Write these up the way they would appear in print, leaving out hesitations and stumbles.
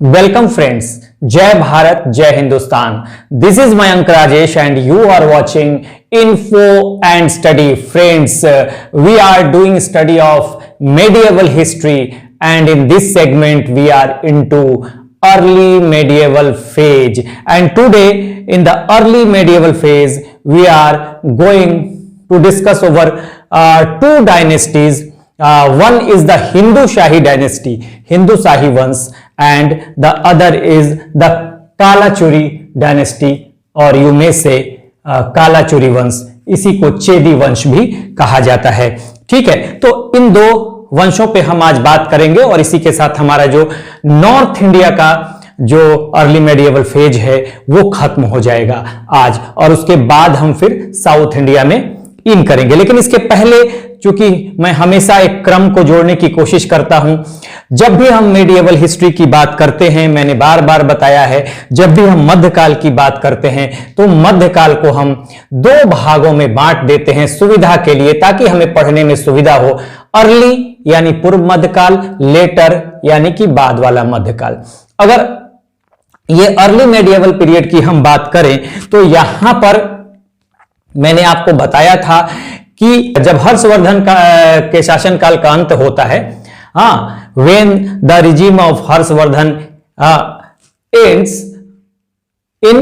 Welcome friends, Jai Bharat, Jai Hindustan. This is Mayank Rajesh and you are watching Info and Study. Friends, we are doing study of medieval history and in this segment we are into early medieval phase. And today in the early medieval phase we are going to discuss over two dynasties. One is the Hindu Shahi dynasty, Hindu Shahi Vansh, and the other is the Kalachuri dynasty और you may say Kalachuri वंश, इसी को चेदी वंश भी कहा जाता है। ठीक है, तो इन दो वंशों पे हम आज बात करेंगे और इसी के साथ हमारा जो नॉर्थ इंडिया का जो अर्ली मेडिएवल फेज है वो खत्म हो जाएगा आज, और उसके बाद हम फिर साउथ इंडिया में इन करेंगे। लेकिन इसके पहले चूंकि मैं हमेशा एक क्रम को जोड़ने की कोशिश करता हूं, जब भी हम मेडिएवल हिस्ट्री की बात करते हैं, मैंने बार बार बताया है, जब भी हम मध्यकाल की बात करते हैं तो मध्यकाल को हम दो भागों में बांट देते हैं सुविधा के लिए, ताकि हमें पढ़ने में सुविधा हो। अर्ली यानी पूर्व मध्यकाल, लेटर यानी कि बाद वाला मध्यकाल। अगर ये अर्ली मेडिएवल पीरियड की हम बात करें तो यहां पर मैंने आपको बताया था कि जब हर्षवर्धन के शासनकाल का अंत होता है, when the regime of Harshvardhan ends in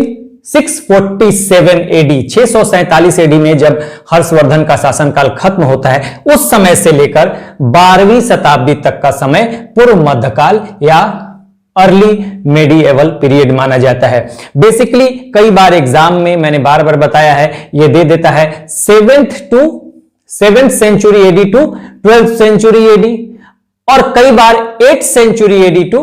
647 AD, 647 AD में जब हर्षवर्धन का शासनकाल खत्म होता है, उस समय से लेकर 12वीं शताब्दी तक का समय पूर्व मध्यकाल या अर्ली मेडिएवल पीरियड माना जाता है। बेसिकली कई बार एग्जाम में मैंने बार बार बताया है, ये दे देता है 7th century AD to 12th century AD, और कई बार 8th century AD to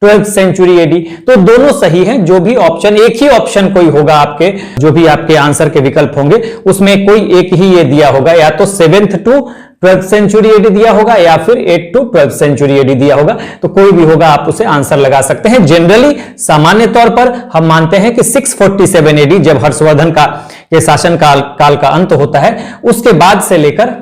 12th century AD. तो दोनों सही हैं, जो भी ऑप्शन, एक ही ऑप्शन कोई होगा आपके, जो भी आपके आंसर के विकल्प होंगे उसमें कोई एक ही ये दिया होगा, या तो 7th to 12th century AD दिया होगा या फिर 8th to 12th century AD दिया होगा। तो कोई भी होगा, आप उसे आंसर लगा सकते हैं। जनरली सामान्य तौर पर हम मानते हैं कि 647 एडी जब हर्षवर्धन का ये शासन काल का अंत होता है, उसके बाद से लेकर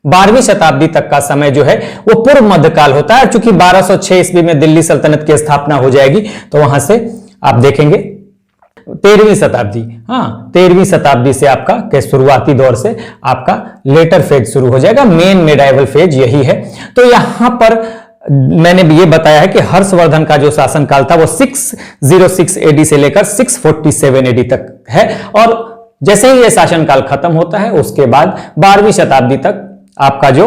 12वीं शताब्दी तक का समय जो है वो पूर्व मध्यकाल होता है। चूंकि 1206 ईस्वी में दिल्ली सल्तनत की स्थापना हो जाएगी, तो वहां से आप देखेंगे 13वीं शताब्दी, 13वीं शताब्दी से आपका के शुरुआती दौर से आपका लेटर फेज शुरू हो जाएगा। मेन मेडाइवल फेज यही है। तो यहां पर मैंने भी ये बताया है कि हर्षवर्धन का जो शासनकाल था वो 606 एडी से लेकर 647 एडी तक है, और जैसे ही ये शासनकाल खत्म होता है उसके बाद 12वीं शताब्दी तक आपका जो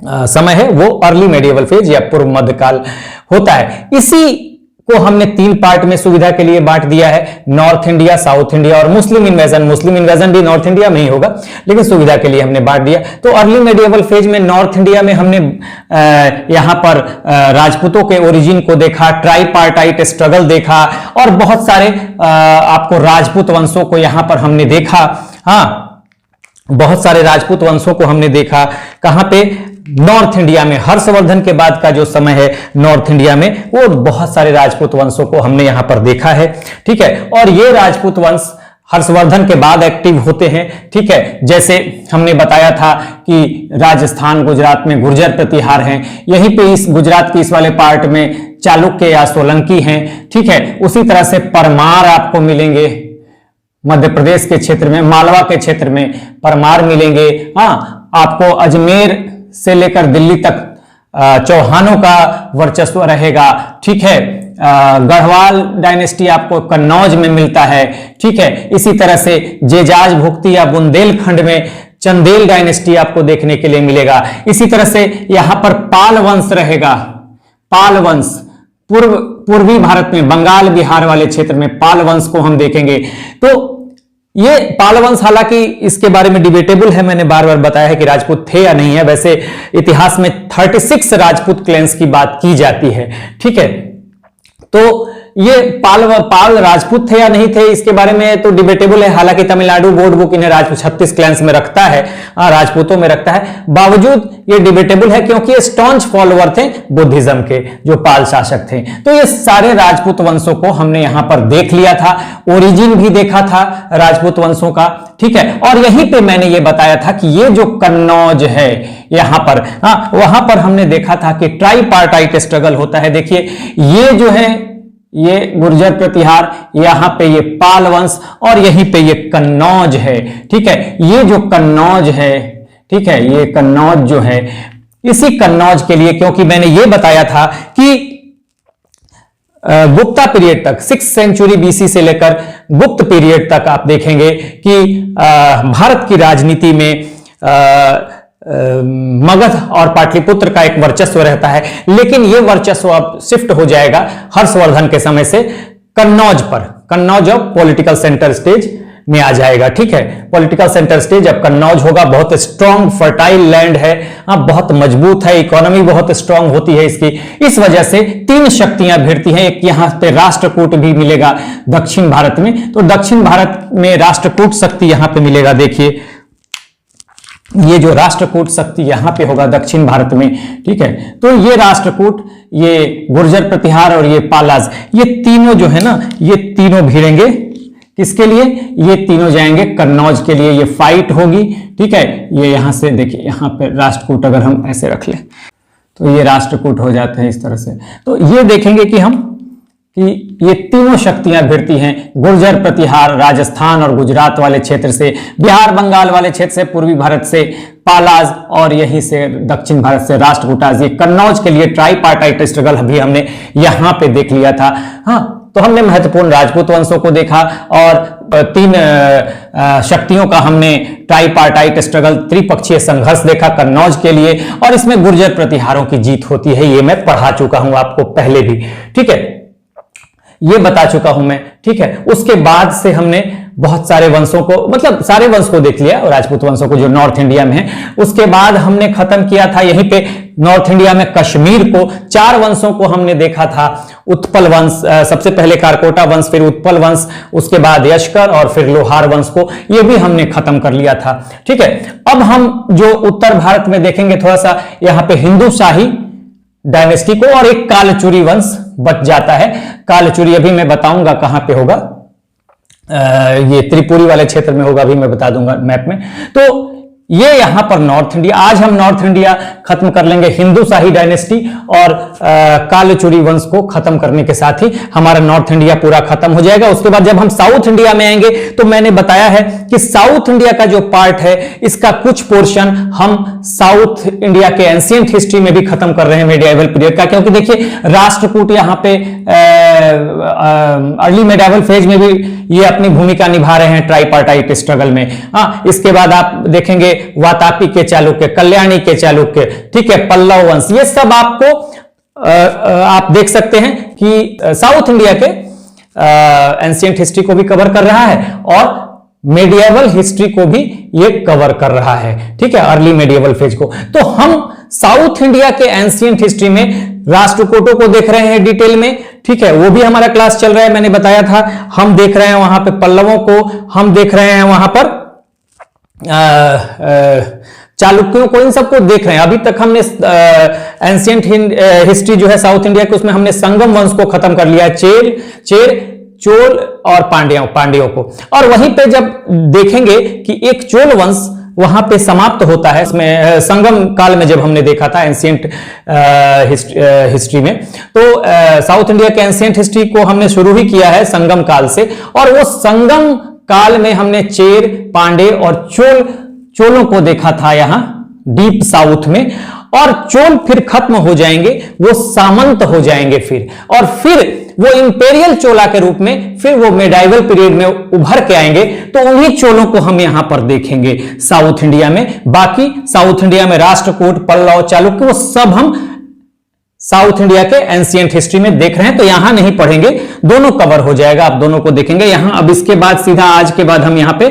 समय है वो अर्ली मेडिएवल फेज या पूर्व मध्यकाल होता है। इसी को हमने तीन पार्ट में सुविधा के लिए बांट दिया है, नॉर्थ इंडिया, साउथ इंडिया और मुस्लिम इन्वेजन। मुस्लिम इन्वेजन भी नॉर्थ इंडिया में ही होगा, लेकिन सुविधा के लिए हमने बांट दिया। तो अर्ली मेडिएवल फेज में नॉर्थ इंडिया में हमने यहां पर राजपूतों के ओरिजिन को देखा, ट्राईपार्टाइट स्ट्रगल देखा, और बहुत सारे आपको राजपूत वंशों को यहां पर हमने देखा। बहुत सारे राजपूत वंशों को हमने देखा। कहां पे? नॉर्थ इंडिया में। हर्षवर्धन के बाद का जो समय है नॉर्थ इंडिया में, वो बहुत सारे राजपूत वंशों को हमने यहां पर देखा है। ठीक है, और ये राजपूत वंश हर्षवर्धन के बाद एक्टिव होते हैं। ठीक है, जैसे हमने बताया था कि राजस्थान, गुजरात में गुर्जर प्रतिहार हैं, यहीं पे इस गुजरात के इस वाले पार्ट में चालुक्य या सोलंकी हैं। ठीक है, उसी तरह से परमार आपको मिलेंगे मध्य प्रदेश के क्षेत्र में, मालवा के क्षेत्र में परमार मिलेंगे। आपको अजमेर से लेकर दिल्ली तक चौहानों का वर्चस्व रहेगा। ठीक है, गढ़वाल डायनेस्टी आपको कन्नौज में मिलता है। ठीक है, इसी तरह से जेजाज भुक्ति या बुंदेलखंड में चंदेल डायनेस्टी आपको देखने के लिए मिलेगा। इसी तरह से यहां पर पाल वंश रहेगा। पाल वंश पूर्वी भारत में, बंगाल बिहार वाले क्षेत्र में पाल वंश को हम देखेंगे। तो ये पाल वंश, हालांकि इसके बारे में डिबेटेबल है, मैंने बार बार बताया है कि राजपूत थे या नहीं है। वैसे इतिहास में 36 राजपूत क्लैंस की बात की जाती है। ठीक है, तो ये पाल राजपूत थे या नहीं थे, इसके बारे में तो डिबेटेबल है। हालांकि तमिलनाडु बोर्ड बुक इन्हें राजपूत 36 क्लैंस में रखता है, राजपूतों में रखता है। बावजूद ये डिबेटेबल है क्योंकि ये स्टॉन्च फॉलोअर थे बुद्धिज्म के, जो पाल शासक थे। तो ये सारे राजपूत वंशों को हमने यहां पर देख लिया था, ओरिजिन भी देखा था राजपूत वंशों का, ठीक है। और यहीं पे मैंने ये बताया था कि ये जो कन्नौज है यहां पर, वहां पर हमने देखा था कि ट्राइपार्टाइट स्ट्रगल होता है। देखिए ये जो है ये गुर्जर प्रतिहार, यहां पे ये पाल वंश और यहीं पे ये कन्नौज है, ठीक है। ये जो कन्नौज है, ठीक है, ये कन्नौज जो है, इसी कन्नौज के लिए, क्योंकि मैंने ये बताया था कि गुप्ता पीरियड तक 6th सेंचुरी बीसी से लेकर गुप्त पीरियड तक आप देखेंगे कि भारत की राजनीति में मगध और पाटलिपुत्र का एक वर्चस्व रहता है, लेकिन यह वर्चस्व अब शिफ्ट हो जाएगा हर्षवर्धन के समय से कन्नौज पर। कन्नौज अब पॉलिटिकल सेंटर स्टेज में आ जाएगा, ठीक है। पॉलिटिकल सेंटर स्टेज अब कन्नौज होगा। बहुत स्ट्रॉन्ग फर्टाइल लैंड है, बहुत मजबूत है, इकोनॉमी बहुत स्ट्रॉन्ग होती है इसकी। इस वजह से 3 शक्तियां भिड़ती हैं। एक यहां पे राष्ट्रकूट भी मिलेगा दक्षिण भारत में, तो दक्षिण भारत में राष्ट्रकूट शक्ति यहां पे मिलेगा। देखिए ये जो राष्ट्रकूट शक्ति यहां पे होगा दक्षिण भारत में, ठीक है। तो ये राष्ट्रकूट, ये गुर्जर प्रतिहार और ये पालाज, ये तीनों जो है ना, ये तीनों भिड़ेंगे किसके लिए? ये तीनों जाएंगे कन्नौज के लिए। ये फाइट होगी, ठीक है। ये यहां से देखिए, यहां पे राष्ट्रकूट अगर हम ऐसे रख लें तो ये राष्ट्रकूट हो जाते हैं इस तरह से। तो ये देखेंगे कि हम कि ये तीनों शक्तियां भिड़ती हैं। गुर्जर प्रतिहार राजस्थान और गुजरात वाले क्षेत्र से, बिहार बंगाल वाले क्षेत्र से, पूर्वी भारत से पालाज और यहीं से दक्षिण भारत से राष्ट्रकूटाज। ये कन्नौज के लिए ट्राइपार्टाइट स्ट्रगल भी हमने यहां पे देख लिया था। हाँ, तो हमने महत्वपूर्ण राजपूत वंशों को देखा और 3 शक्तियों का हमने ट्राइपार्टाइट स्ट्रगल, त्रिपक्षीय संघर्ष देखा कन्नौज के लिए, और इसमें गुर्जर प्रतिहारों की जीत होती है। ये मैं पढ़ा चुका हूं आपको पहले भी, ठीक है, ये बता चुका हूं मैं, ठीक है। उसके बाद से हमने बहुत सारे वंशों को, मतलब सारे वंश को देख लिया, राजपूत वंशों को जो नॉर्थ इंडिया में है। उसके बाद हमने खत्म किया था यहीं पे नॉर्थ इंडिया में कश्मीर को। 4 वंशों को हमने देखा था। उत्पल वंश, सबसे पहले कारकोटा वंश, फिर उत्पल वंश, उसके बाद यशकर और फिर लोहार वंश को, ये भी हमने खत्म कर लिया था, ठीक है। अब हम जो उत्तर भारत में देखेंगे थोड़ा सा, यहां पे हिंदू शाही डायनेस्टी को, और एक कालचुरी वंश बच जाता है। कालचुरी अभी मैं बताऊंगा कहां पे होगा, ये त्रिपुरी वाले क्षेत्र में होगा, अभी मैं बता दूंगा मैप में। तो ये यहां पर नॉर्थ इंडिया, आज हम नॉर्थ इंडिया खत्म कर लेंगे हिंदू शाही डायनेस्टी और कालचुरी वंश को खत्म करने के साथ ही हमारा नॉर्थ इंडिया पूरा खत्म हो जाएगा। उसके बाद जब हम साउथ इंडिया में आएंगे तो मैंने बताया है कि साउथ इंडिया का जो पार्ट है, इसका कुछ पोर्शन हम साउथ इंडिया के एंशिएंट हिस्ट्री में भी खत्म कर रहे हैं, मेडिएवल पीरियड का। क्योंकि देखिए राष्ट्रकूट यहां पे अर्ली मेडिएवल फेज में भी ये अपनी भूमिका निभा रहे हैं ट्राइपार्टाइट स्ट्रगल में। इसके बाद आप देखेंगे वातापी के चालुक्य, कल्याणी के चालुक्य, ठीक है, पल्लव वंश, ये सब आपको आप देख सकते हैं कि साउथ इंडिया के एंशिएंट हिस्ट्री को भी कवर कर रहा है और मेडिएवल हिस्ट्री को भी ये कवर कर रहा है, ठीक है, अर्ली मेडिएवल फेज को। तो हम साउथ इंडिया के एंशिएंट हिस्ट्री में राष्ट्रकूटों को देख रहे हैं डिटेल में, ठीक है, वो भी हमारा क्लास चल रहा है, मैंने बताया था। हम देख रहे हैं वहां पे पल्लवों को, हम देख रहे हैं वहां पर चालुक्यों को, इन सबको देख रहे हैं। अभी तक हमने एंशिएंट हिस्ट्री जो है साउथ इंडिया की, उसमें हमने संगम वंश को खत्म कर लिया, चेर, चोल और पांड्यों को। और वहीं पे जब देखेंगे कि एक चोल वंश वहां पे समाप्त होता है, इसमें संगम काल में जब हमने देखा था एंशिएंट हिस्ट्री में, तो साउथ इंडिया के एंशिएंट हिस्ट्री को हमने शुरू ही किया है संगम काल से, और वो संगम काल में हमने चेर, पांडे और चोलों को देखा था यहां डीप साउथ में। और चोल फिर खत्म हो जाएंगे, वो सामंत हो जाएंगे फिर, और फिर वो इंपेरियल चोला के रूप में फिर वो मेडाइवल पीरियड में उभर के आएंगे। तो उन्हीं चोलों को हम यहां पर देखेंगे साउथ इंडिया में। बाकी साउथ इंडिया में राष्ट्रकूट, पल्लव, चालुक्य, वो सब हम साउथ इंडिया के एंशिएंट हिस्ट्री में देख रहे हैं, तो यहां नहीं पढ़ेंगे, दोनों कवर हो जाएगा, आप दोनों को देखेंगे यहां। अब इसके बाद सीधा आज के बाद हम यहां पे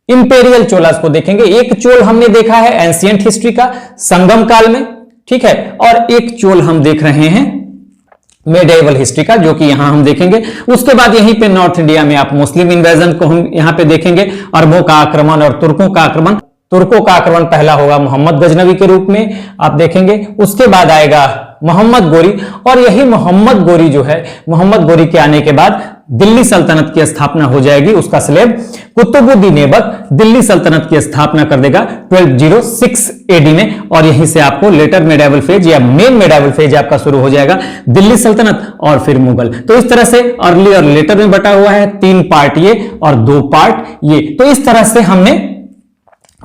इंपेरियल चोलास को देखेंगे। एक चोल हमने देखा है एंशिएंट हिस्ट्री का संगम काल में, ठीक है, और एक चोल हम देख रहे हैं मेडिएवल हिस्ट्री का, जो कि यहां हम देखेंगे। उसके बाद यहीं पे नॉर्थ इंडिया में आप मुस्लिम इन्वेजन को हम यहां पे देखेंगे, अरबों का आक्रमण और तुर्कों का आक्रमण। तुर्कों का आक्रमण पहला होगा मोहम्मद गजनवी के रूप में आप देखेंगे। उसके बाद आएगा मोहम्मद गोरी, और यही मोहम्मद गोरी जो है, मोहम्मद गोरी के आने के बाद दिल्ली सल्तनत की स्थापना हो जाएगी। उसका स्लेब कुतुबुद्दीन ऐबक दिल्ली सल्तनत की स्थापना कर देगा 1206 एडी में, और यहीं से आपको लेटर मेडिएवल फेज या मेन मेडिएवल फेज आपका शुरू हो जाएगा, दिल्ली सल्तनत और फिर मुगल। तो इस तरह से अर्ली और लेटर में बटा हुआ है, 3 पार्ट ये और 2 पार्ट ये। तो इस तरह से हमने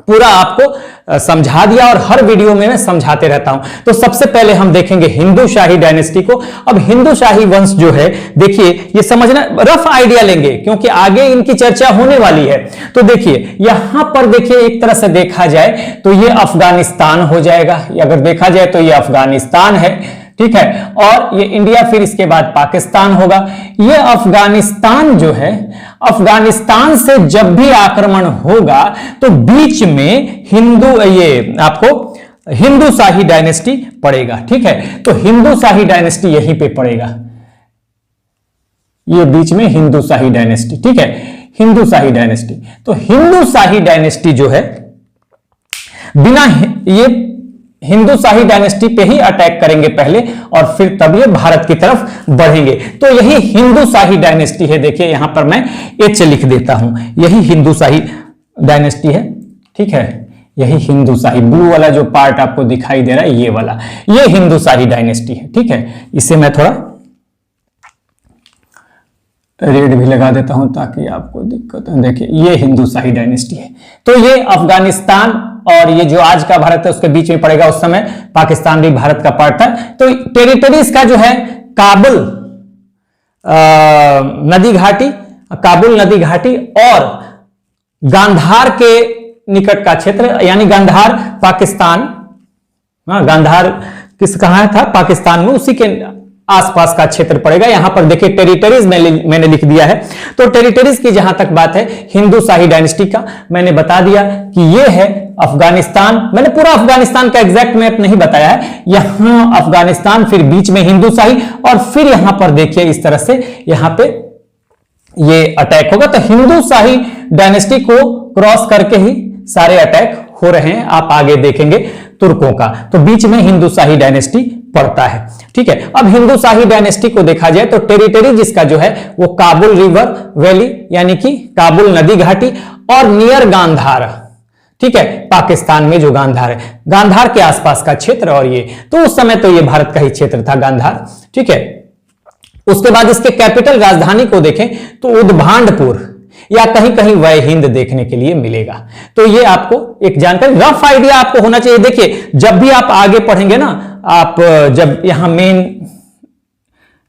पूरा आपको समझा दिया, और हर वीडियो में मैं समझाते रहता हूं। तो सबसे पहले हम देखेंगे हिंदू शाही डायनेस्टी को। अब हिंदू शाही वंश जो है, देखिए ये समझना, रफ आइडिया लेंगे क्योंकि आगे इनकी चर्चा होने वाली है। तो देखिए यहां पर, देखिए एक तरह से देखा जाए तो ये अफगानिस्तान हो जाएगा, अगर देखा जाए तो ये अफगानिस्तान है, ठीक है, और ये इंडिया, फिर इसके बाद पाकिस्तान होगा। ये अफगानिस्तान जो है, अफगानिस्तान से जब भी आक्रमण होगा तो बीच में हिंदू, ये आपको हिंदू शाही डायनेस्टी पड़ेगा, ठीक है। तो हिंदू शाही डायनेस्टी यहीं पे पड़ेगा, ये बीच में हिंदू शाही डायनेस्टी, ठीक है, हिंदू शाही डायनेस्टी। तो हिंदू शाही डायनेस्टी जो है, बिना ये हिंदू शाही डायनेस्टी पे ही अटैक करेंगे पहले, और फिर तब ये भारत की तरफ बढ़ेंगे। तो यही हिंदू शाही डायनेस्टी है। देखिए यहां पर मैं एच लिख देता हूं, यही हिंदू शाही डायनेस्टी है, ठीक है। यही हिंदू शाही, ब्लू वाला जो पार्ट आपको दिखाई दे रहा है, ये वाला, ये हिंदू शाही डायनेस्टी है, ठीक है। इसे मैं थोड़ा रेड भी लगा देता हूं ताकि आपको दिक्कत हो। देखिए ये हिंदू शाही डायनेस्टी है। तो ये अफगानिस्तान और ये जो आज का भारत है उसके बीच में पड़ेगा। उस समय पाकिस्तान भी भारत का पार्ट था। तो टेरिटरीज का जो है, काबुल नदी घाटी, काबुल नदी घाटी और गांधार के निकट का क्षेत्र, यानी गांधार पाकिस्तान, गांधार कहां था, पाकिस्तान में, उसी के आसपास का क्षेत्र पड़ेगा। यहां पर देखिए टेरिटरीज मैंने लिख दिया है। तो टेरिटरीज की जहां तक बात है हिंदू शाही डायनेस्टी का, मैंने बता दिया कि यह है अफगानिस्तान। मैंने पूरा अफगानिस्तान का एग्जैक्ट मैप नहीं बताया है। यहां अफगानिस्तान, फिर बीच में हिंदू शाही, और फिर यहां पर देखिए इस तरह से यहां पे ये अटैक होगा। तो हिंदू शाही डायनेस्टी को क्रॉस करके ही सारे अटैक हो रहे हैं, आप आगे देखेंगे तुर्कों का। तो बीच में हिंदू शाही डायनेस्टी पड़ता है, ठीक है। अब हिंदू शाही डायनेस्टी को देखा जाए तो टेरिटरी जिसका जो है वो काबुल रिवर वैली, यानी कि काबुल नदी घाटी और नियर गांधार, ठीक है, पाकिस्तान में जो गांधार है, गांधार के आसपास का क्षेत्र। और ये तो उस समय तो ये भारत का ही क्षेत्र था गांधार, ठीक है। उसके बाद इसके कैपिटल राजधानी को देखें तो उद्भांडपुर या कहीं कहीं वह हिंद देखने के लिए मिलेगा। तो ये आपको एक जानकारी, रफ आइडिया आपको होना चाहिए। देखिए जब भी आप आगे पढ़ेंगे ना, आप जब यहां मेन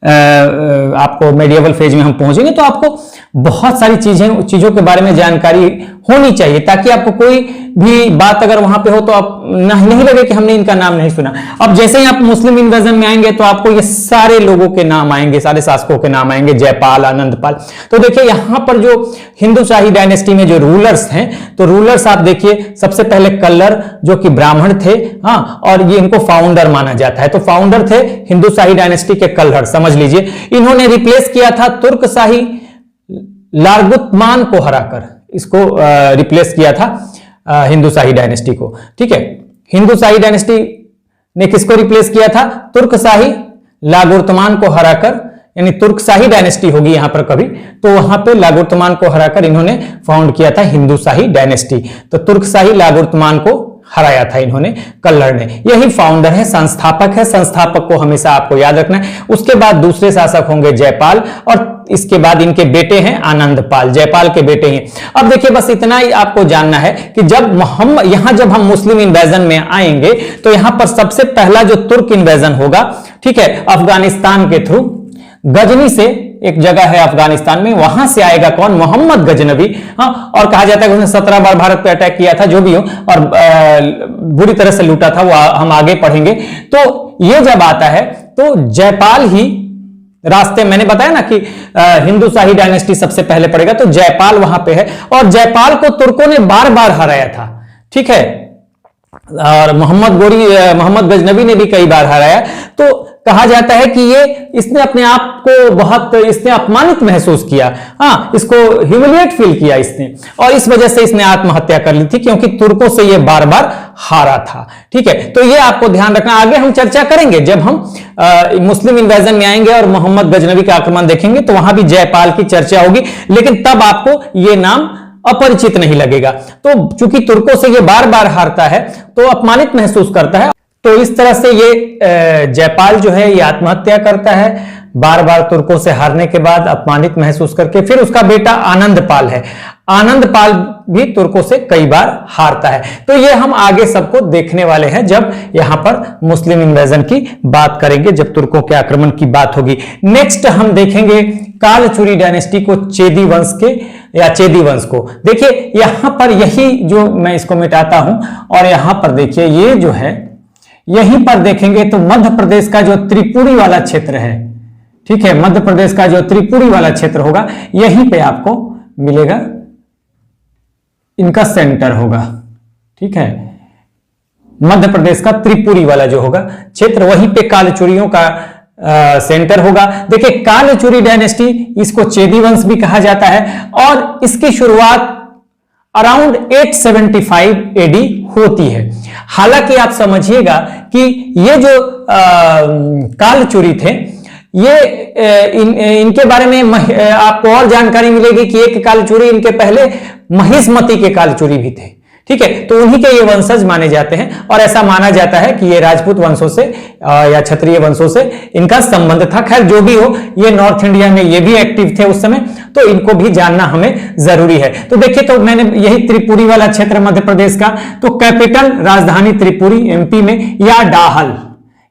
आपको मेडिएवल फेज में हम पहुंचेंगे तो आपको बहुत सारी चीजों के बारे में जानकारी होनी चाहिए, ताकि आपको कोई भी बात अगर वहां पे हो तो आप नहीं लगे कि हमने इनका नाम नहीं सुना। अब जैसे ही आप मुस्लिम इन्वेजन में आएंगे तो आपको ये सारे लोगों के नाम आएंगे, सारे शासकों के नाम आएंगे, जयपाल, आनंदपाल। तो देखिए यहां पर जो हिंदू शाही डायनेस्टी में जो रूलर्स हैं, तो रूलर्स आप देखिए, सबसे पहले कल्लर जो कि ब्राह्मण थे, हाँ, और ये इनको फाउंडर माना जाता है। तो फाउंडर थे हिंदू शाही डायनेस्टी के कल्लर, समझ लीजिए। इन्होंने रिप्लेस किया था तुर्क शाही लारगुतमान को हराकर, इसको रिप्लेस किया था हिंदू शाही डायनेस्टी को, ठीक है। हिंदू शाही डायनेस्टी ने किसको रिप्लेस किया था? तुर्क शाही लागुर्तमान को हराकर, यानी तुर्क शाही डायनेस्टी होगी यहां पर कभी, तो वहां पे लागुर्तमान को हराकर इन्होंने फाउंड किया था हिंदू शाही डायनेस्टी। तो तुर्क शाही लागुर्तमान को हराया था इन्होंने, कल्लर ने। यही फाउंडर है, संस्थापक है। संस्थापक को हमेशा आपको याद रखना है। उसके बाद दूसरे शासक होंगे जयपाल, और इसके बाद इनके बेटे हैं आनंदपाल, जयपाल के बेटे हैं। अब देखिए बस इतना ही आपको जानना है कि जब जब हम मुस्लिम इन्वेजन में आएंगे तो यहां पर सबसे पहला जो तुर्क इन्वेजन होगा, ठीक है, अफगानिस्तान के थ्रू, गजनी से एक जगह है अफगानिस्तान में, वहां से आएगा कौन? मोहम्मद गजनवी। हाँ, और कहा जाता है कि उसने 17 बार भारत पे अटैक किया था, जो भी हो, और बुरी तरह से लूटा था, वो हम आगे पढ़ेंगे। तो ये जब आता है तो जयपाल ही रास्ते, मैंने बताया ना कि हिंदू शाही डायनेस्टी सबसे पहले पड़ेगा, तो जयपाल वहां पे है, और जयपाल को तुर्कों ने बार बार हराया था, ठीक है, और मोहम्मद गजनवी ने भी कई बार हराया। तो कहा जाता है कि ये इसने अपने आप को बहुत इसने अपमानित महसूस किया, हाँ, इसको ह्यूमिलिएट फील किया इसने, और इस वजह से इसने आत्महत्या कर ली थी, क्योंकि तुर्कों से ये बार बार हारा था। ठीक है, तो ये आपको ध्यान रखना। आगे हम चर्चा करेंगे जब हम मुस्लिम इन्वेजन में आएंगे और मोहम्मद गजनवी का आक्रमण देखेंगे, तो वहां भी जयपाल की चर्चा होगी, लेकिन तब आपको ये नाम अपरिचित नहीं लगेगा। तो चूंकि तुर्कों से ये बार बार हारता है तो अपमानित महसूस करता है, तो इस तरह से ये जयपाल जो है ये आत्महत्या करता है बार बार तुर्कों से हारने के बाद, अपमानित महसूस करके। फिर उसका बेटा आनंदपाल है, आनंदपाल भी तुर्कों से कई बार हारता है। तो ये हम आगे सबको देखने वाले हैं जब यहां पर मुस्लिम इन्वेजन की बात करेंगे, जब तुर्कों के आक्रमण की बात होगी। नेक्स्ट हम देखेंगे कालचुरी डायनेस्टी को, चेदी वंश के या चेदी वंश को। देखिए यहां पर यही जो मैं इसको मिटाता हूं, और यहां पर देखिए ये जो है, यहीं पर देखेंगे तो मध्य प्रदेश का जो त्रिपुरी वाला क्षेत्र है, ठीक है, मध्य प्रदेश का जो त्रिपुरी वाला क्षेत्र होगा, यहीं पे आपको मिलेगा, इनका सेंटर होगा। ठीक है, मध्य प्रदेश का त्रिपुरी वाला जो होगा क्षेत्र, वहीं पे कालचुरियों का सेंटर होगा। देखिए कालचुरी डायनेस्टी, इसको चेदी वंश भी कहा जाता है, और इसकी शुरुआत अराउंड 875 एडी होती है। हालांकि आप समझिएगा कि ये जो कालचुरी थे, ये इनके बारे में आपको और जानकारी मिलेगी कि एक कालचुरी इनके पहले महिष्मती के कालचुरी भी थे। ठीक है, तो उन्हीं के ये वंशज माने जाते हैं, और ऐसा माना जाता है कि ये राजपूत वंशों से या क्षत्रिय वंशों से इनका संबंध था। खैर जो भी हो, ये नॉर्थ इंडिया में ये भी एक्टिव थे उस समय, तो इनको भी जानना हमें जरूरी है। तो देखिए, तो मैंने यही त्रिपुरी वाला क्षेत्र मध्य प्रदेश का, तो कैपिटल राजधानी त्रिपुरी एमपी में, या डाहल,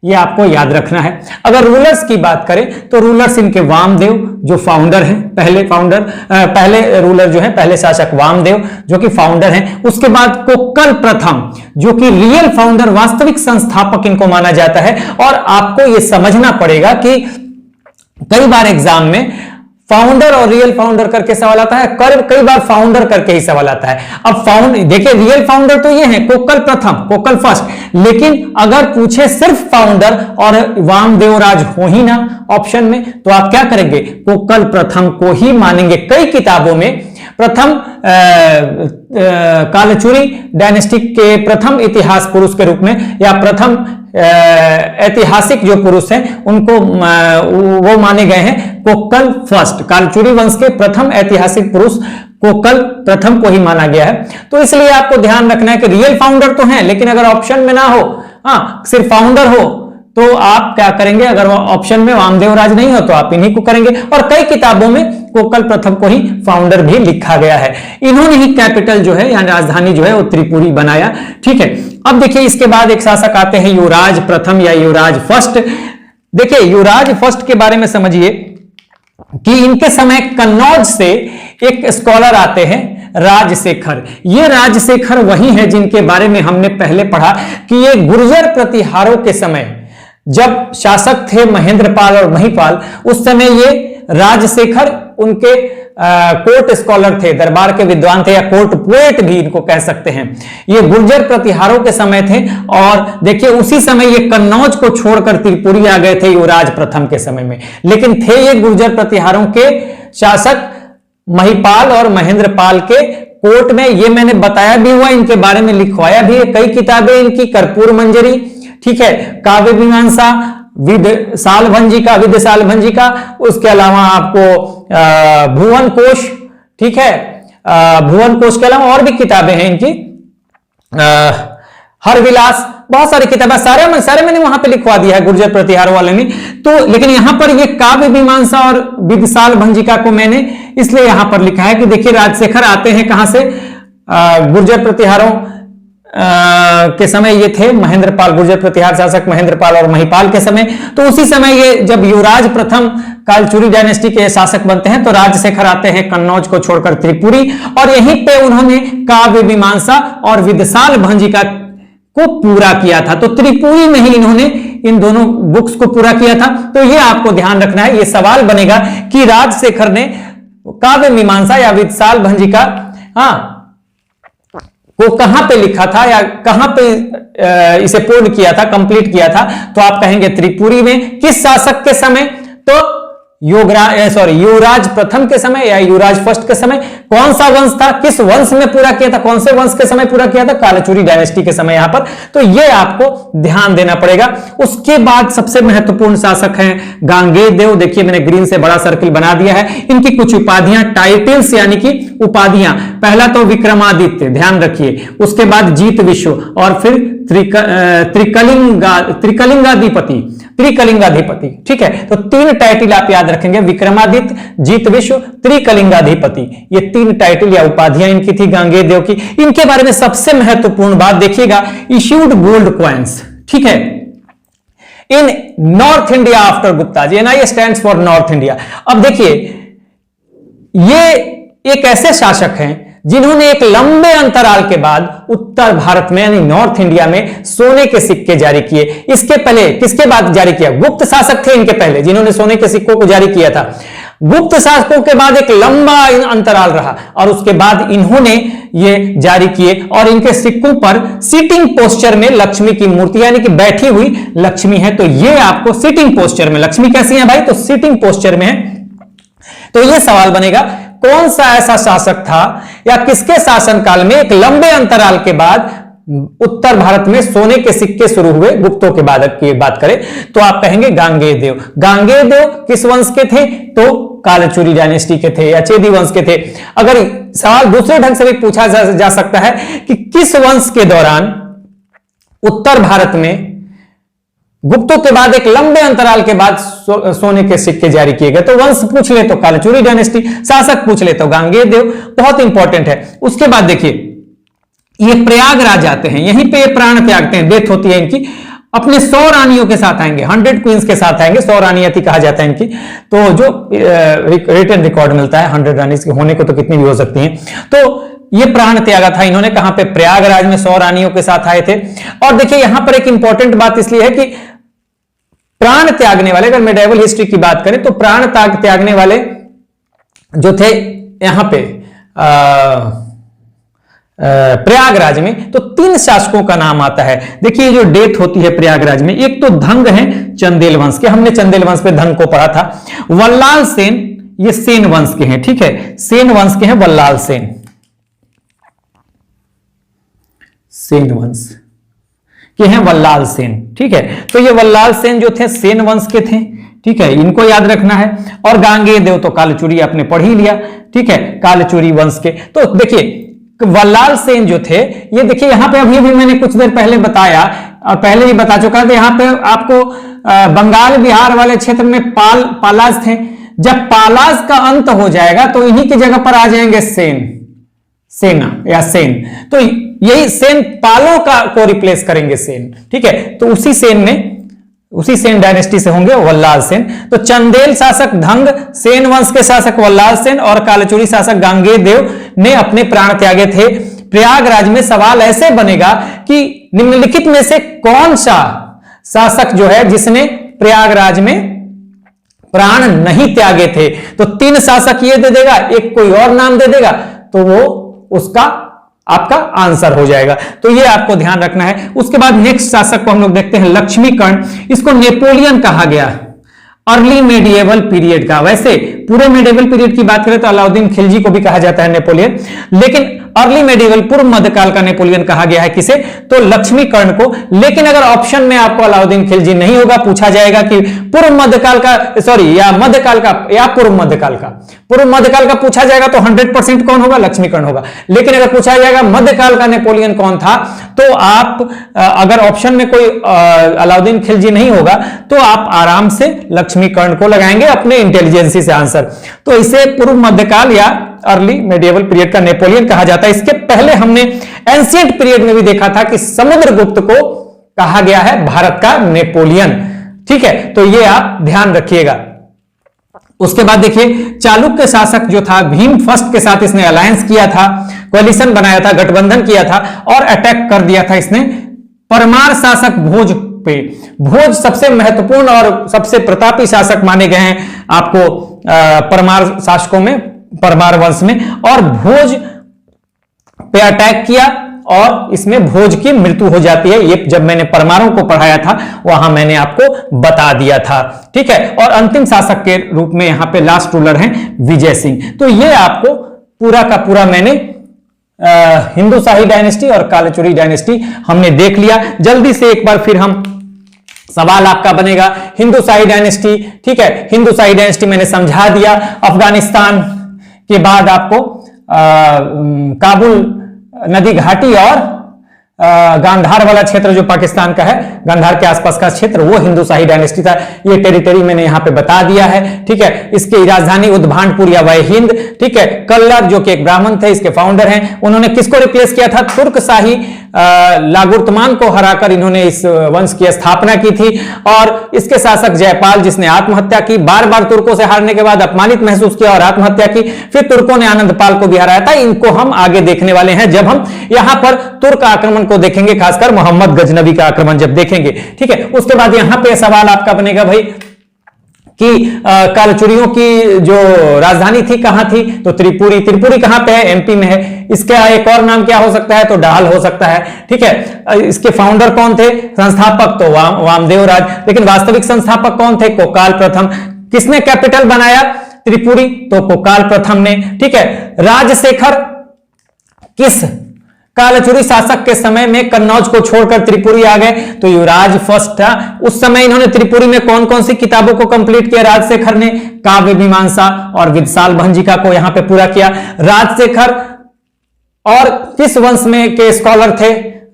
ये आपको याद रखना है। अगर रूलर्स की बात करें तो रूलर्स इनके वामदेव जो फाउंडर हैं, पहले रूलर जो है, पहले शासक वामदेव जो कि फाउंडर हैं। उसके बाद कोक्कल प्रथम जो कि रियल फाउंडर, वास्तविक संस्थापक इनको माना जाता है। और आपको ये समझना पड़ेगा कि कई बार एग्जाम में फाउंडर और रियल फाउंडर करके सवाल आता है, कई बार फाउंडर करके ही सवाल आता है। अब देखिए रियल फाउंडर तो ये है कोक्कल प्रथम, कोक्कल फर्स्ट, लेकिन अगर पूछे सिर्फ फाउंडर और वामदेवराज हो ही ना ऑप्शन में, तो आप क्या करेंगे, कोक्कल प्रथम को ही मानेंगे। कई किताबों में प्रथम कालचुरी डायनेस्टी के प्रथम इतिहास पुरुष के रूप में, या प्रथम ऐतिहासिक जो पुरुष हैं उनको वो माने गए हैं कोक्कल फर्स्ट। कालचुरी वंश के प्रथम ऐतिहासिक पुरुष कोक्कल प्रथम को ही माना गया है। तो इसलिए आपको ध्यान रखना है कि रियल फाउंडर तो हैं, लेकिन अगर ऑप्शन में ना हो, हाँ, सिर्फ फाउंडर हो, तो आप क्या करेंगे, अगर ऑप्शन में वामदेवराज नहीं हो तो आप इन्हीं को करेंगे। और कई किताबों में कोक्कल प्रथम को ही फाउंडर भी लिखा गया है। इन्होंने ही कैपिटल जो है, यानी राजधानी जो है, वो त्रिपुरी बनाया। ठीक है, अब देखिए इसके बाद एक शासक आते हैं युवराज प्रथम या युवराज फर्स्ट। देखिए युवराज फर्स्ट के बारे में समझिए कि इनके समय कन्नौज से एक स्कॉलर आते हैं, राजशेखर। ये राजशेखर वही है जिनके बारे में हमने पहले पढ़ा कि ये गुर्जर प्रतिहारों के समय जब शासक थे महेंद्रपाल और महिपाल, उस समय ये राजशेखर उनके कोर्ट स्कॉलर थे, दरबार के विद्वान थे, या कोर्ट पोएट भी इनको कह सकते हैं। ये गुर्जर प्रतिहारों के समय थे, और देखिए उसी समय ये कन्नौज को छोड़कर त्रिपुरी आ गए थे युवराज प्रथम के समय में। लेकिन थे ये गुर्जर प्रतिहारों के शासक महिपाल और महेंद्रपाल के कोर्ट में। ये मैंने बताया भी हुआ, इनके बारे में लिखवाया भी है, कई किताबें इनकी, कर्पूर मंजरी, ठीक है, काव्य मीमांसा, विद सालभंजी का, उसके अलावा आपको भुवन कोश, ठीक है, भुवन कोश के अलावा और भी किताबें हैं इनकी, हरविलास, बहुत सारी किताबें, सारे मैंने वहां पे लिखवा दिया है गुर्जर प्रतिहार वाले ने। तो लेकिन यहां पर ये काव्य मीमांसा और विदसाल भंजिका को मैंने इसलिए यहां पर लिखा है कि देखिए राजशेखर आते हैं कहां से, गुर्जर प्रतिहारों के समय ये थे, महेंद्रपाल, गुर्जर प्रतिहार शासक महेंद्रपाल और महिपाल के समय। तो उसी समय ये जब युवराज प्रथम कालचुरी डायनेस्टी के शासक बनते हैं, तो राजशेखर आते हैं कन्नौज को छोड़कर त्रिपुरी, और यहीं पे उन्होंने काव्य मीमांसा और विदसाल भंजिका को पूरा किया था। तो त्रिपुरी में ही इन्होंने इन दोनों बुक्स को पूरा किया था। तो ये आपको ध्यान रखना है, ये सवाल बनेगा कि राजशेखर ने काव्य मीमांसा या विदसाल भंजिका, हाँ, को कहां पे लिखा था या कहां पे इसे पूर्ण किया था, कंप्लीट किया था, तो आप कहेंगे त्रिपुरी में। किस शासक के समय, तो युवराज प्रथम के समय या युवराज फर्स्ट के समय। कौन सा वंश था, किस वंश में पूरा किया था, कौन से वंश के समय पूरा किया था, कालचुरी डायनेस्टी के समय यहां पर। तो ये आपको ध्यान देना पड़ेगा। उसके बाद सबसे महत्वपूर्ण शासक हैं गांगेय देव। देखिए मैंने ग्रीन से बड़ा सर्किल बना दिया है। इनकी कुछ उपाधियां, टाइटल्स यानी कि उपाधियां, पहला तो विक्रमादित्य, ध्यान रखिए, उसके बाद जीत विश्व, और फिर त्रिकलिंगाधिपति। ठीक है, तो 3 टाइटल आप याद रखेंगे, विक्रमादित्य, जीत विश्व, त्रिकलिंगाधिपति। ये 3 टाइटल या उपाधियां इनकी थी गांगेय देव की। इनके बारे में सबसे महत्वपूर्ण बात देखिएगा, इश्यूड गोल्ड कॉइन्स। ठीक है, in north India after Gupta. NI stands for north India. अब देखिए ये एक ऐसे शासक हैं जिन्होंने एक लंबे अंतराल के बाद उत्तर भारत में यानी नॉर्थ इंडिया में सोने के सिक्के जारी किए। इसके पहले किसके बाद जारी किया, गुप्त शासक थे इनके पहले जिन्होंने सोने के सिक्कों को जारी किया था। गुप्त शासकों के बाद एक लंबा अंतराल रहा और उसके बाद इन्होंने ये जारी किए, और इनके सिक्कों पर सिटिंग पोस्चर में लक्ष्मी की मूर्ति यानी कि बैठी हुई लक्ष्मी है। तो ये आपको सिटिंग पोस्चर में, लक्ष्मी कैसी है भाई, तो सिटिंग पोस्चर में है। तो ये सवाल बनेगा, कौन सा ऐसा शासक था या किसके शासनकाल में एक लंबे अंतराल के बाद उत्तर भारत में सोने के सिक्के शुरू हुए। गुप्तों के बाद की बात करें तो आप कहेंगे गांगेय देव। गांगेय देव किस वंश के थे, तो कालचुरी डायनेस्टी के थे या चेदी वंश के थे। अगर सवाल दूसरे ढंग से भी पूछा जा सकता है कि किस वंश के दौरान उत्तर भारत में गुप्तों के बाद एक लंबे अंतराल के बाद सोने के सिक्के जारी किए गए, तो वंश पूछ ले तो कालचुरी डायनेस्टी, शासक पूछ ले तो गांगेय देव। बहुत इंपॉर्टेंट है। उसके बाद देखिए ये प्रयागराज आते हैं, यहीं पे ये प्राण त्यागते हैं, डेथ होती है इनकी। अपने 100 रानियों के साथ आएंगे, 100 क्वींस के साथ आएंगे, 100 रानियती कहा जाता है इनकी। तो जो रिटन रिकॉर्ड मिलता है 100 रानी होने को तो कितनी भी हो सकती हैं। तो ये प्राण त्यागा था इन्होंने, कहां पे, प्रयागराज में 100 रानियों के साथ आए थे। और देखिए यहां पर एक इंपॉर्टेंट बात इसलिए है कि प्राण त्यागने वाले, अगर मेडिवल हिस्ट्री की बात करें तो प्राण त्यागने वाले जो थे यहां पे प्रयागराज में, तो 3 शासकों का नाम आता है। देखिए जो डेथ होती है प्रयागराज में, एक तो धंग है चंदेल वंश के, हमने चंदेल वंश पे धंग को पढ़ा था। वल्लाल सेन, ये सेन वंश के हैं। ठीक है, सेन वंश के हैं वल्लाल सेन, सेन वंश के हैं वल्लाल सेन। ठीक है, तो ये वल्लाल सेन जो थे सेन वंश के थे। ठीक है, इनको याद रखना है। और गांगेय देव तो कालचुरी आपने पढ़ ही लिया। ठीक है, कालचुरी वंश के। तो देखिए वल्लाल सेन जो थे, ये देखिए यहां पे अभी भी मैंने कुछ देर पहले बताया और पहले ही बता चुका था, यहां पे आपको बंगाल बिहार वाले क्षेत्र में पालाज थे। जब पालाज का अंत हो जाएगा तो इन्हीं की जगह पर आ जाएंगे सेन, सेना या सेन। तो यही सेन पालों को रिप्लेस करेंगे सेन। ठीक है, तो उसी सेन में, उसी सेन डायनेस्टी से होंगे वल्लाल सेन। तो चंदेल शासक धंग, सेन वंश के शासक वल्लाल सेन और कालचुरी शासक गांगेय देव ने अपने प्राण त्यागे थे प्रयागराज में। सवाल ऐसे बनेगा कि निम्नलिखित में से कौन सा शासक जो है जिसने प्रयागराज में प्राण नहीं त्यागे थे। तो 3 शासक ये दे देगा, एक कोई और नाम दे देगा, तो वो उसका आपका आंसर हो जाएगा। तो ये आपको ध्यान रखना है। उसके बाद नेक्स्ट शासक को हम लोग देखते हैं लक्ष्मीकर्ण। इसको नेपोलियन कहा गया अर्ली मेडिएवल पीरियड का। वैसे पूरे मेडिएवल पीरियड की बात करें तो अलाउद्दीन खिलजी को भी कहा जाता है नेपोलियन, लेकिन अर्ली मेडिएवल पूर्व मध्यकाल का नेपोलियन कहा गया है किसे, तो लक्ष्मीकर्ण को। लेकिन अगर ऑप्शन में आपको अलाउद्दीन खिलजी नहीं होगा, पूछा जाएगा कि पूर्व मध्यकाल का, सॉरी या मध्यकाल का या पूर्व मध्यकाल का, पूर्व मध्यकाल का पूछा जाएगा तो 100% कौन होगा, लक्ष्मीकर्ण होगा। लेकिन अगर पूछा जाएगा मध्यकाल का नेपोलियन कौन था, तो आप अगर ऑप्शन में कोई अलाउद्दीन खिलजी नहीं होगा तो आप आराम से लक्ष्मीकर्ण को लगाएंगे अपने इंटेलिजेंसी से आंसर। तो इसे पूर्व मध्यकाल या अर्ली मेडिएवल पीरियड का नेपोलियन कहा जाता है। इसके पहले हमने एंशिएंट पीरियड में भी देखा था कि समुद्रगुप्त को कहा गया है भारत का नेपोलियन। ठीक है, तो ये आप ध्यान रखिएगा। उसके बाद देखिए चालुक्य शासक जो था भीम फर्स्ट के साथ इसने अलायंस किया था, कोलिशन बनाया था, गठबंधन किया था और अटैक कर दिया था इसने परमार शासक भोज पे। भोज सबसे महत्वपूर्ण और सबसे प्रतापी शासक माने गए हैं आपको परमार शासकों में, परमार वंश में। और भोज पे अटैक किया और इसमें भोज की मृत्यु हो जाती है। ये जब मैंने परमारों को पढ़ाया था वहां मैंने आपको बता दिया था, ठीक है। और अंतिम शासक के रूप में यहां पे लास्ट रूलर हैं विजय सिंह। तो ये आपको पूरा का पूरा मैंने हिंदू शाही डायनेस्टी और कालचुरी डायनेस्टी हमने देख लिया। जल्दी से एक बार फिर हम सवाल आपका बनेगा हिंदू शाही डायनेस्टी, ठीक है। हिंदू शाही डायनेस्टी मैंने समझा दिया। अफगानिस्तान के बाद आपको काबुल नदी घाटी और गांधार वाला क्षेत्र जो पाकिस्तान का है, गांधार के आसपास का क्षेत्र, वो हिंदू शाही डायनेस्टी था। ये टेरिटरी मैंने यहां पे बता दिया है, ठीक है। इसकी राजधानी उद्भानपुर या वह हिंद, ठीक है। कल्लर जो कि एक ब्राह्मण थे, इसके फाउंडर हैं। उन्होंने किसको रिप्लेस किया था? तुर्क शाही लागुर्तमान को हराकर इन्होंने इस वंश की स्थापना की थी। और इसके शासक जयपाल, जिसने आत्महत्या की, बार बार तुर्कों से हारने के बाद अपमानित महसूस किया और आत्महत्या की। फिर तुर्कों ने आनंदपाल को भी हराया था। इनको हम आगे देखने वाले हैं जब हम यहां पर तुर्क आक्रमण को देखेंगे, खासकर मोहम्मद गजनबी का आक्रमण जब देखेंगे, ठीक है। उसके बाद यहां पे सवाल आपका बनेगा भाई कि कालचुरियों की जो राजधानी थी कहां थी? तो त्रिपुरी। त्रिपुरी कहां पे है? एमपी में है। इसका एक और नाम क्या हो सकता है? तो डाहल हो सकता है, ठीक है। इसके फाउंडर कौन थे? संस्थापक तो वामदेव राज, लेकिन वास्तविक संस्थापक कौन थे? कोकाल प्रथम। किसने कैपिटल बनाया त्रिपुरी? तो कोकाल प्रथम ने, ठीक है। राजशेखर किस कालचुरी शासक के समय में कन्नौज को छोड़कर त्रिपुरी आ गए? तो युवराज फर्स्ट था। उस समय इन्होंने त्रिपुरी में कौन कौन सी किताबों को कंप्लीट किया? राजशेखर ने काव्य मीमांसा और विदसाल भंजिका को यहां पे पूरा किया। राजशेखर और किस वंश में के स्कॉलर थे?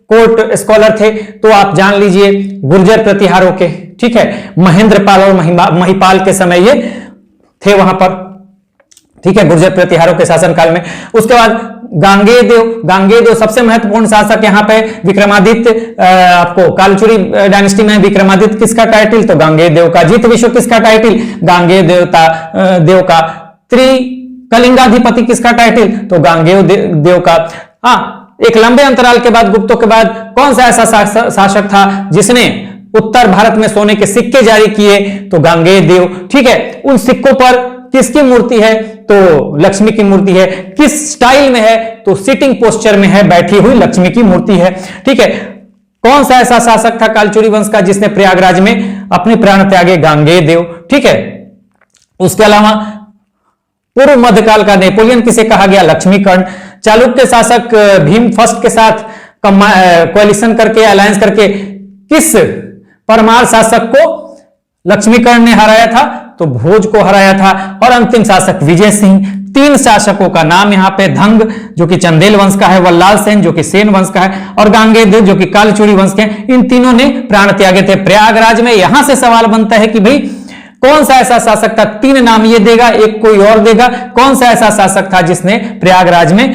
कोर्ट स्कॉलर थे। तो आप जान लीजिए गुर्जर प्रतिहारों के, ठीक है। महेंद्रपाल और महिपाल के समय ये थे वहां पर, ठीक है, गुर्जर प्रतिहारों के शासनकाल में। उसके बाद गांगेय देव सबसे महत्वपूर्ण शासक यहां पे। विक्रमादित्य, आपको कालचुरी डायनेस्टी में विक्रमादित्य किसका टाइटल? तो गांगेय देव का। जीत विश्व किसका टाइटल? गांगेय देव का। कलिंगाधिपति किसका टाइटल? तो गांगेय देव का। एक लंबे अंतराल के बाद, गुप्तों के बाद, कौन सा ऐसा शासक था जिसने उत्तर भारत में सोने के सिक्के जारी किए? तो गांगेय देव, ठीक है। उन सिक्कों पर किसकी मूर्ति है? तो लक्ष्मी की मूर्ति है। किस स्टाइल में है? तो सिटिंग पोस्चर में है, बैठी हुई लक्ष्मी की मूर्ति है, ठीक है। कौन सा ऐसा शासक था कालचुरी वंश का जिसने प्रयागराज में अपने प्राण त्यागे? गांगेय देव, ठीक है। उसके अलावा पूर्व मध्यकाल का नेपोलियन किसे कहा गया? लक्ष्मीकर्ण। चालुक्य शासक भीम फर्स्ट के साथ कोएलिशन करके, अलायंस करके किस परमार शासक को लक्ष्मीकर्ण ने हराया था? तो भोज को हराया था। और अंतिम शासक विजय सिंह। 3 शासकों का नाम यहां पे, धंग जो कि चंदेल वंश का है, वल्लाल सेन जो कि सेन वंश का है, और गांगेय देव जो कि कालचुरी वंश के हैं। इन तीनों ने प्राण त्यागे थे प्रयागराज में। यहां से सवाल बनता है कि भाई कौन सा ऐसा शासक था? 3 नाम ये देगा, एक कोई और देगा। कौन सा ऐसा शासक था जिसने प्रयागराज में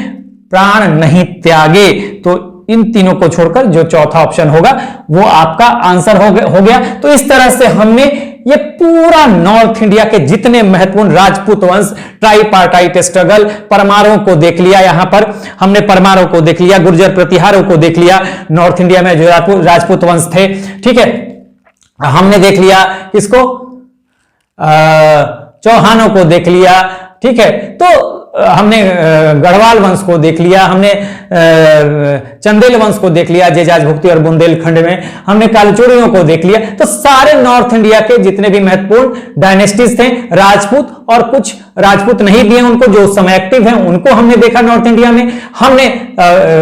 प्राण नहीं त्यागे? तो इन तीनों को छोड़कर जो चौथा ऑप्शन होगा वो आपका आंसर हो गया। तो इस तरह से हमने ये पूरा नॉर्थ इंडिया के जितने महत्वपूर्ण राजपूत वंश, ट्राइपार्टाइट स्ट्रगल, परमारों को देख लिया। यहां पर हमने परमारों को देख लिया, गुर्जर प्रतिहारों को देख लिया, नॉर्थ इंडिया में जो राजपूत वंश थे, ठीक है। हमने देख लिया किसको? चौहानों को देख लिया, ठीक है। तो हमने गढ़वाल वंश को देख लिया, हमने चंदेल वंश को देख लिया, जेजाज भुक्ति और बुंदेलखंड में हमने कालचुरियों को देख लिया। तो सारे नॉर्थ इंडिया के जितने भी महत्वपूर्ण डायनेस्टीज थे, राजपूत और कुछ राजपूत नहीं भी हैं उनको, जो उस समय एक्टिव हैं, उनको हमने देखा नॉर्थ इंडिया में। हमने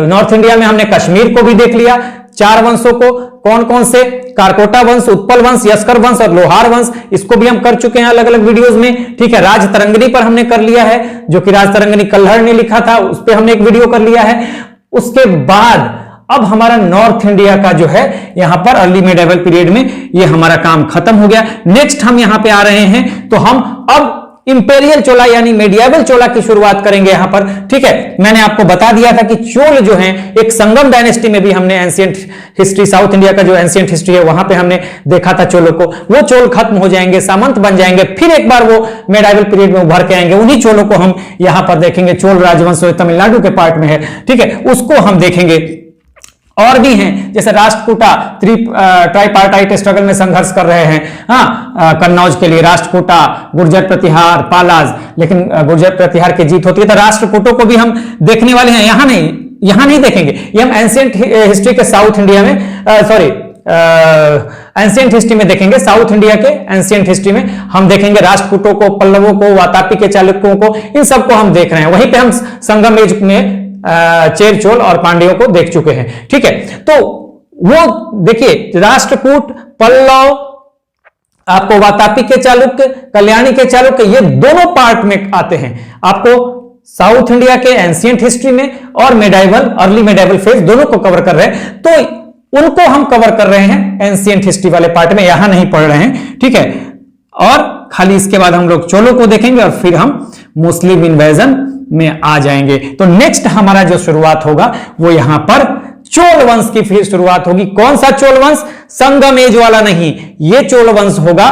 नॉर्थ इंडिया में हमने कश्मीर को भी देख लिया। 4 वंशों को, कौन कौन से? कारकोटा वंश, उत्पल वंश, यस्कर वंश और लोहार वंश। इसको भी हम कर चुके हैं अलग अलग वीडियोस में, ठीक है। राजतरंगिणी पर हमने कर लिया है, जो कि राजतरंगिणी कल्हड़ ने लिखा था, उस पर हमने एक वीडियो कर लिया है। उसके बाद अब हमारा नॉर्थ इंडिया का जो है यहां पर अर्ली मिडिवल पीरियड में ये हमारा काम खत्म हो गया। नेक्स्ट हम यहां पे आ रहे हैं, तो हम अब इंपेरियल चोला यानी मेडिएवल चोला की शुरुआत करेंगे यहां पर, ठीक है। मैंने आपको बता दिया था कि चोल जो है एक संगम डायनेस्टी में भी हमने एंशिएंट हिस्ट्री, साउथ इंडिया का जो एंशिएंट हिस्ट्री है वहां पे हमने देखा था चोलों को। वो चोल खत्म हो जाएंगे, सामंत बन जाएंगे, फिर एक बार वो मेडिएवल पीरियड में उभर के आएंगे। उन्हीं चोलों को हम यहां पर देखेंगे। चोल राजवंश तमिलनाडु के पार्ट में है, ठीक है, उसको हम देखेंगे। और भी हैं जैसे राष्ट्रकूटा, ट्राइपार्टाइट स्ट्रगल में संघर्ष कर रहे हैं, हाँ, कन्नौज के लिए राष्ट्रकूटा, गुर्जर प्रतिहार, पालाज, लेकिन गुर्जर प्रतिहार की जीत होती है। तो राष्ट्रकूटों को भी हम देखने वाले हैं। यहां नहीं, यहां नहीं देखेंगे, ये हम एंशिएंट हिस्ट्री के साउथ इंडिया में एंशिएंट हिस्ट्री में देखेंगे। साउथ इंडिया के एंशिएंट हिस्ट्री में हम देखेंगे राष्ट्रकूटों को, पल्लवों को, वातापी के चालुक्यों को, इन सबको हम देख रहे हैं। वहीं पे हम संगम एज में चेर, चोल और पांड्यों को देख चुके हैं। ठीक है, तो वो देखिए राष्ट्रकूट, पल्लव, आपको वातापी के चालुक्य, कल्याणी के चालुक्य, ये दोनों पार्ट में आते हैं आपको साउथ इंडिया के एंशिएंट हिस्ट्री में, और मेडाइवल, अर्ली मेडाइवल फेज दोनों को कवर कर रहे हैं। तो उनको हम कवर कर रहे हैं एंशिएंट हिस्ट्री वाले पार्ट में, यहां नहीं पढ़ रहे हैं। ठीक है, और खाली इसके बाद हम लोग चोलों को देखेंगे और फिर हम मुस्लिम इन्वेजन में आ जाएंगे। तो नेक्स्ट हमारा जो शुरुआत होगा वो यहां पर चोल वंश की फिर शुरुआत होगी। कौन सा चोल वंश? संगम एज वाला नहीं, ये चोल वंश होगा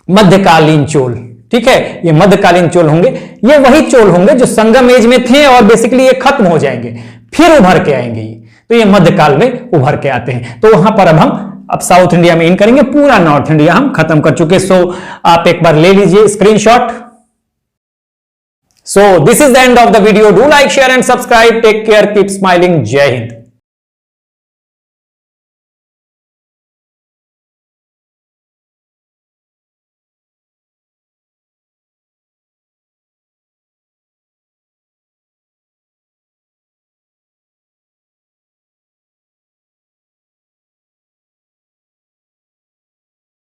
मध्यकालीन चोल। ठीक है, ये मध्यकालीन चोल होंगे, ये वही चोल होंगे जो संगम एज में थे और बेसिकली ये खत्म हो जाएंगे, फिर उभर के आएंगे ये। तो ये मध्यकाल में उभर के आते हैं। तो वहां पर अब साउथ इंडिया में इन करेंगे, पूरा नॉर्थ इंडिया हम खत्म कर चुके। सो आप एक बार ले लीजिए screenshot. So this is the end of the video. Do like, share and subscribe. Take care. Keep smiling. Jai Hind.